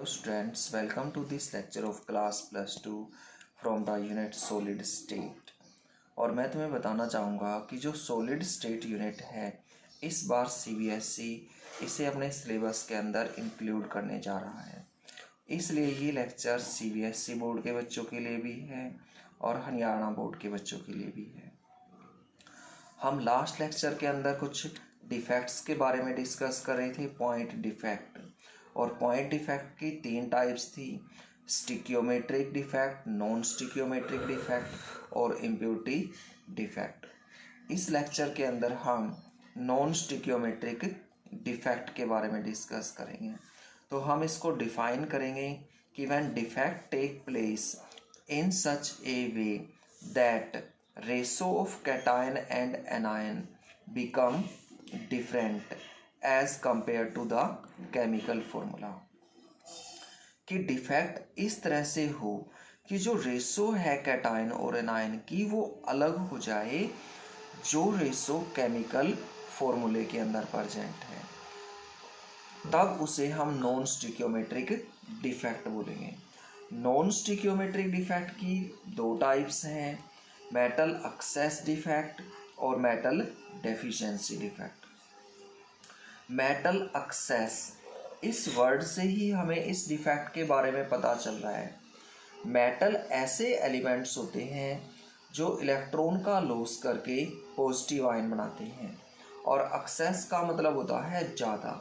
Students, welcome to this lecture of class +2 from the unit solid state। और मैं तुम्हें बताना चाहूँगा कि जो सॉलिड स्टेट यूनिट है इस बार CBSE इसे अपने सिलेबस के अंदर इंक्लूड करने जा रहा है। इसलिए ये लेक्चर CBSE बोर्ड के बच्चों के लिए भी है और हरियाणा बोर्ड के बच्चों के लिए भी है। हम लास्ट लेक्चर के अंदर कुछ डिफेक्ट्स के बारे में डिस्कस कर रहे थे, पॉइंट डिफेक्ट। और पॉइंट डिफेक्ट की 3 टाइप्स थी, स्टिकियोमेट्रिक डिफेक्ट, नॉन स्टिकियोमेट्रिक डिफेक्ट और इम्प्योरिटी डिफेक्ट। इस लेक्चर के अंदर हम नॉन स्टिकियोमेट्रिक डिफेक्ट के बारे में डिस्कस करेंगे। तो हम इसको डिफाइन करेंगे कि when defect take place in such a way that ratio of cation and anion become different as compare to the chemical formula. कि डिफेक्ट इस तरह से हो कि जो रेशो है कैटायन और एनायन की वो अलग हो जाए जो रेशो केमिकल फॉर्मूले के अंदर प्रेजेंट है, तब उसे हम नॉन स्टिकियोमेट्रिक डिफेक्ट बोलेंगे। नॉन स्टिकियोमेट्रिक डिफेक्ट की 2 टाइप्स हैं, मेटल एक्सेस डिफेक्ट और metal deficiency defect. Metal access, इस वर्ड से ही हमें इस डिफेक्ट के बारे में पता चल रहा है। मेटल ऐसे एलिमेंट्स होते हैं जो इलेक्ट्रॉन का लॉस करके पॉजिटिव आयन बनाते हैं, और एक्सेस का मतलब होता है ज़्यादा।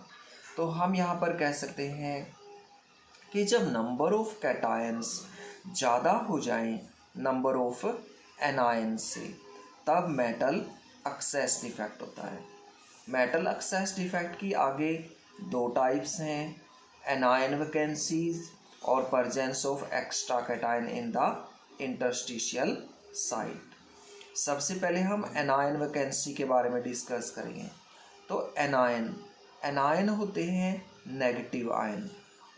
तो हम यहाँ पर कह सकते हैं कि जब नंबर ऑफ कैटायंस ज़्यादा हो जाएं नंबर ऑफ एनायन से, तब मेटल एक्सेस डिफेक्ट होता है। मेटल एक्सेस डिफेक्ट की आगे 2 टाइप्स हैं, एनायन वैकेंसीज और presence of extra cation in the interstitial site. सबसे पहले हम एनायन वैकेंसी के बारे में डिस्कस करेंगे। तो एनायन होते हैं नेगेटिव आयन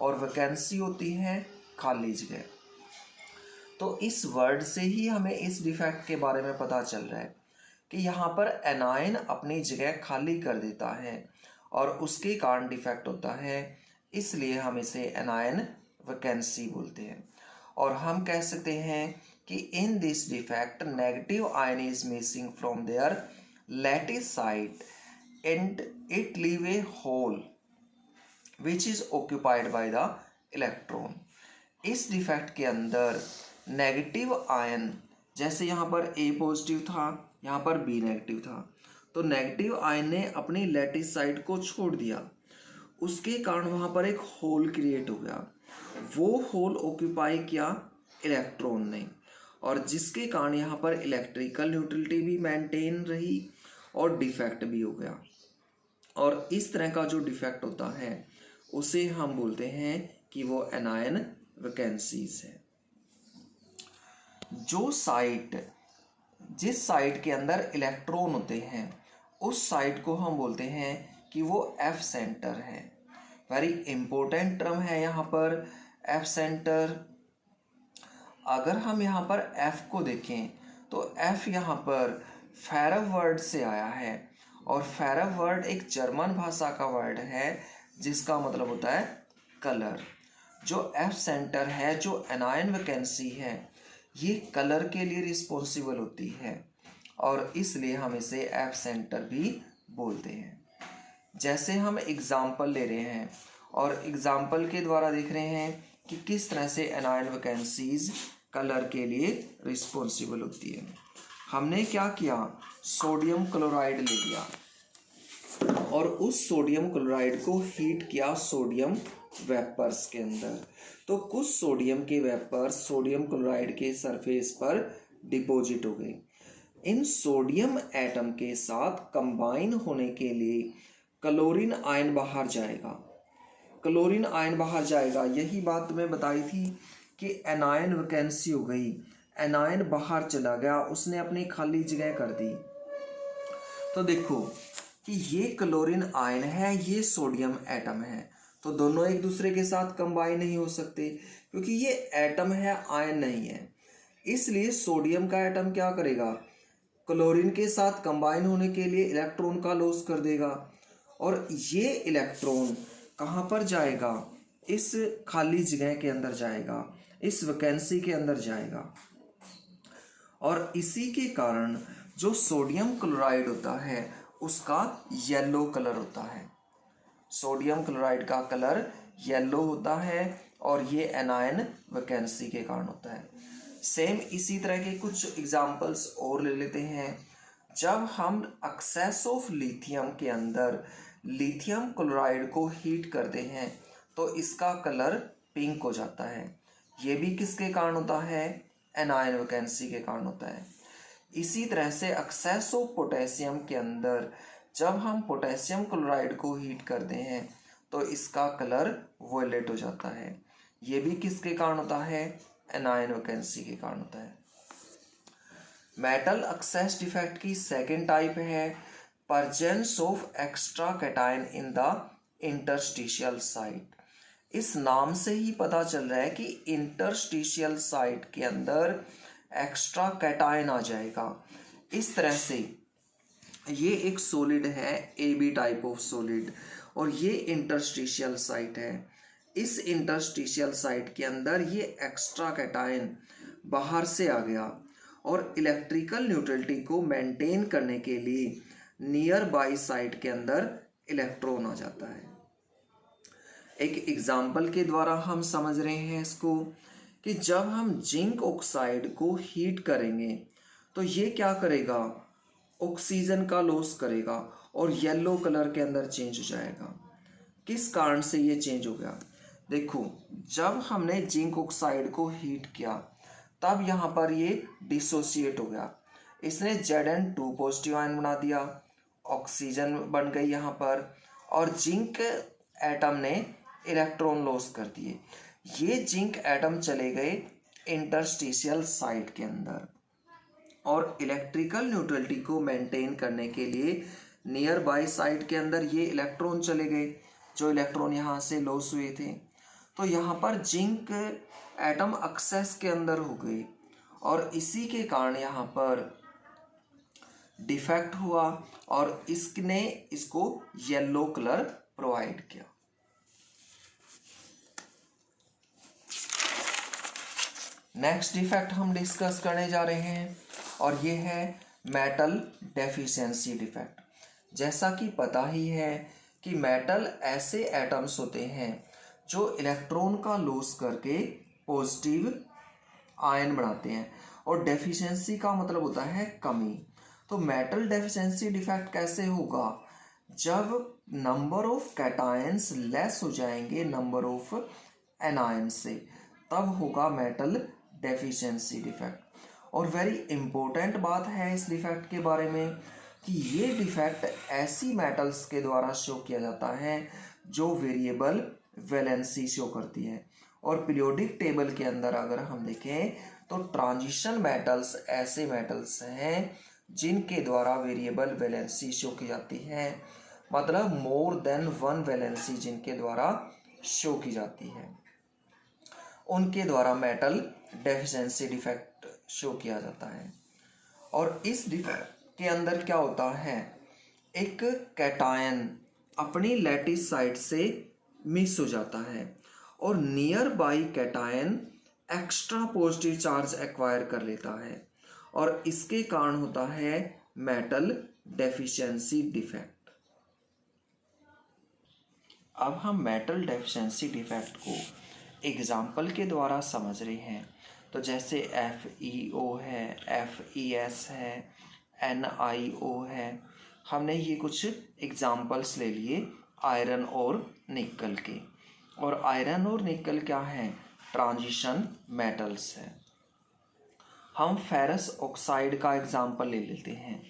और वैकेंसी होती है खाली जगह। तो इस वर्ड से ही हमें इस डिफेक्ट के बारे में पता चल रहा है कि यहाँ पर एनायन अपनी जगह खाली कर देता है और उसके कारण डिफेक्ट होता है, इसलिए हम इसे एनायन वैकेंसी बोलते हैं। और हम कह सकते हैं कि in this defect negative ion is missing from their lattice side and it leave a hole which is occupied by the electron. इस डिफेक्ट के अंदर नेगेटिव आयन, जैसे यहाँ पर A पॉजिटिव था, यहाँ पर B नेगेटिव था, तो नेगेटिव आयन ने अपनी लैटिस साइड को छोड़ दिया, उसके कारण वहाँ पर एक होल क्रिएट हो गया। वो होल ऑक्यूपाई किया इलेक्ट्रॉन ने, और जिसके कारण यहाँ पर इलेक्ट्रिकल न्यूट्रलिटी भी मेंटेन रही और डिफेक्ट भी हो गया। और इस तरह का जो डिफेक्ट होता है उसे हम बोलते हैं कि वो एनायन वैकेंसीज है। जिस साइड के अंदर इलेक्ट्रॉन होते हैं उस साइड को हम बोलते हैं कि वो F सेंटर है। वेरी इंपॉर्टेंट टर्म है यहाँ पर F सेंटर। अगर हम यहाँ पर F को देखें तो F यहाँ पर फेरव वर्ड से आया है, और फेरव वर्ड एक जर्मन भाषा का वर्ड है जिसका मतलब होता है कलर। जो F सेंटर है, जो एनायन वैकेंसी है, ये कलर के लिए रिस्पॉन्सिबल होती है और इसलिए हम इसे F सेंटर भी बोलते हैं। जैसे हम एग्जाम्पल ले रहे हैं और एग्जाम्पल के द्वारा देख रहे हैं कि किस तरह से एनायन वैकेंसीज कलर के लिए रिस्पॉन्सिबल होती है। हमने क्या किया, सोडियम क्लोराइड ले लिया और उस सोडियम क्लोराइड को हीट किया सोडियम वेपर्स के अंदर। तो कुछ सोडियम के वेपर्स सोडियम क्लोराइड के सरफेस पर डिपॉजिट हो गए। इन सोडियम एटम के साथ कंबाइन होने के लिए क्लोरीन आयन बाहर जाएगा। क्लोरीन आयन बाहर जाएगा, यही बात तुम्हें बताई थी कि एनायन वैकेंसी हो गई, एनायन बाहर चला गया, उसने अपनी खाली जगह कर दी। तो देखो कि ये क्लोरीन आयन है, ये सोडियम एटम है, तो दोनों एक दूसरे के साथ कंबाइन नहीं हो सकते क्योंकि ये एटम है, आयन नहीं है। इसलिए सोडियम का एटम क्या करेगा, क्लोरीन के साथ कंबाइन होने के लिए इलेक्ट्रॉन का लॉस कर देगा, और ये इलेक्ट्रॉन कहाँ पर जाएगा, इस खाली जगह के अंदर जाएगा, इस वैकेंसी के अंदर जाएगा। और इसी के कारण जो सोडियम क्लोराइड होता है उसका येलो कलर होता है। सोडियम क्लोराइड का कलर येलो होता है और ये एनायन वैकेंसी के कारण होता है। सेम इसी तरह के कुछ एग्जांपल्स और ले लेते हैं। जब हम एक्सेस ऑफ लिथियम के अंदर लिथियम क्लोराइड को हीट करते हैं तो इसका कलर पिंक हो जाता है। ये भी किसके कारण होता है? एनायन वैकेंसी के कारण होता है। इसी तरह से एक्सेस ऑफ पोटेशियम के अंदर जब हम पोटेशियम क्लोराइड को हीट करते हैं तो इसका कलर वॉयलेट हो जाता है। ये भी किसके कारण होता है? एनायन वैकेंसी के कारण होता है। मेटल एक्सेस डिफेक्ट की सेकेंड टाइप है presence of extra cation in the interstitial site. इस नाम से ही पता चल रहा है कि इंटरस्टिशियल साइट के अंदर एक्स्ट्रा कैटायन आ जाएगा। इस तरह से ये एक सॉलिड है, A B type of solid, और ये इंटरस्टिशियल साइट है। इस इंटरस्टिशियल साइट के अंदर ये एक्स्ट्रा कैटायन बाहर से आ गया और इलेक्ट्रिकल न्यूट्रलिटी को मेंटेन करने के लिए नियर बाई साइट के अंदर इलेक्ट्रॉन आ जाता है। एक एग्जाम्पल के द्वारा हम समझ रहे हैं इसको कि जब हम जिंक ऑक्साइड को हीट करेंगे तो ये क्या करेगा? ऑक्सीजन का लॉस करेगा और येलो कलर के अंदर चेंज हो जाएगा। किस कारण से ये चेंज हो गया? देखो, जब हमने जिंक ऑक्साइड को हीट किया तब यहाँ पर ये डिसोसिएट हो गया। इसने Zn2 पॉजिटिव आयन बना दिया, ऑक्सीजन बन गई यहाँ पर, और जिंक एटम ने इलेक्ट्रॉन लॉस कर दिए। ये जिंक एटम चले गए इंटरस्टिशियल साइट के अंदर और इलेक्ट्रिकल न्यूट्रलिटी को मेंटेन करने के लिए नियर बाय साइट के अंदर ये इलेक्ट्रॉन चले गए, जो इलेक्ट्रॉन यहाँ से लॉस हुए थे। तो यहाँ पर जिंक एटम एक्सेस के अंदर हो गए और इसी के कारण यहाँ पर डिफेक्ट हुआ और इसने इसको येलो कलर प्रोवाइड किया। नेक्स्ट डिफेक्ट हम डिस्कस करने जा रहे हैं और ये है मेटल डेफिशिएंसी डिफेक्ट। जैसा कि पता ही है कि मेटल ऐसे एटम्स होते हैं जो इलेक्ट्रॉन का लॉस करके पॉजिटिव आयन बनाते हैं और डेफिशिएंसी का मतलब होता है कमी। तो मेटल डेफिशिएंसी डिफेक्ट कैसे होगा? जब नंबर ऑफ कैटायंस लेस हो जाएंगे नंबर ऑफ एनायन से, तब होगा मेटल डेफिशिएंसी डिफेक्ट। और वेरी इंपॉर्टेंट बात है इस डिफेक्ट के बारे में कि ये डिफेक्ट ऐसी मेटल्स के द्वारा शो किया जाता है जो वेरिएबल वैलेंसी शो करती है। और पीरियोडिक टेबल के अंदर अगर हम देखें तो ट्रांजिशन मेटल्स ऐसे मेटल्स हैं जिनके द्वारा वेरिएबल वैलेंसी शो की जाती है, मतलब मोर देन वन वैलेंसी जिनके द्वारा शो की जाती है, उनके द्वारा मेटल डेफिशिएंसी डिफेक्ट शो किया जाता है। और इस डिफेक्ट के अंदर क्या होता है? एक कैटायन अपनी लैटिस साइड से मिस हो जाता है और near by cation extra positive charge acquire कर लेता है और इसके कारण होता है मेटल डेफिशिएंसी डिफेक्ट। अब हम मेटल डेफिशिएंसी डिफेक्ट को एग्जाम्पल के द्वारा समझ रहे हैं। तो जैसे FeO है, FeS है, NiO है, हमने ये कुछ एग्जाम्पल्स ले लिए आयरन और निकल के। और आयरन और निकल क्या है? ट्रांजिशन मेटल्स है। हम फेरस ऑक्साइड का एग्जाम्पल ले लेते हैं।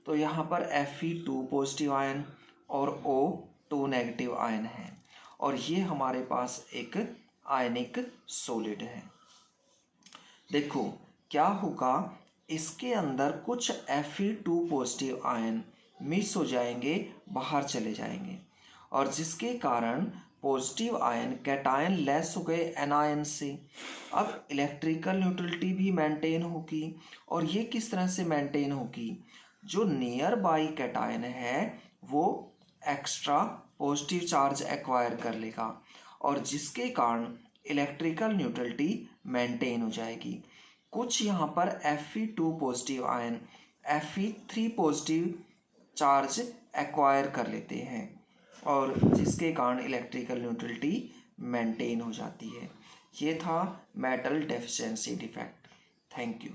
तो यहाँ पर Fe2 पॉजिटिव आयन और O2 नेगेटिव आयन है और ये हमारे पास एक आयनिक सॉलिड है। देखो क्या होगा, इसके अंदर कुछ Fe2 पॉजिटिव आयन मिस हो जाएंगे, बाहर चले जाएंगे, और जिसके कारण पॉजिटिव आयन कैटायन लेस हो गए एनायन से। अब इलेक्ट्रिकल न्यूट्रलिटी भी मेंटेन होगी और ये किस तरह से मेंटेन होगी? जो नियर बाई कैटायन है वो एक्स्ट्रा पॉजिटिव चार्ज एक्वायर कर लेगा और जिसके कारण इलेक्ट्रिकल न्यूट्रलिटी मेंटेन हो जाएगी। कुछ यहाँ पर Fe2 positive ion Fe3 positive charge acquire कर लेते हैं और जिसके कारण इलेक्ट्रिकल न्यूट्रलिटी मेंटेन हो जाती है। ये था metal deficiency defect. Thank you.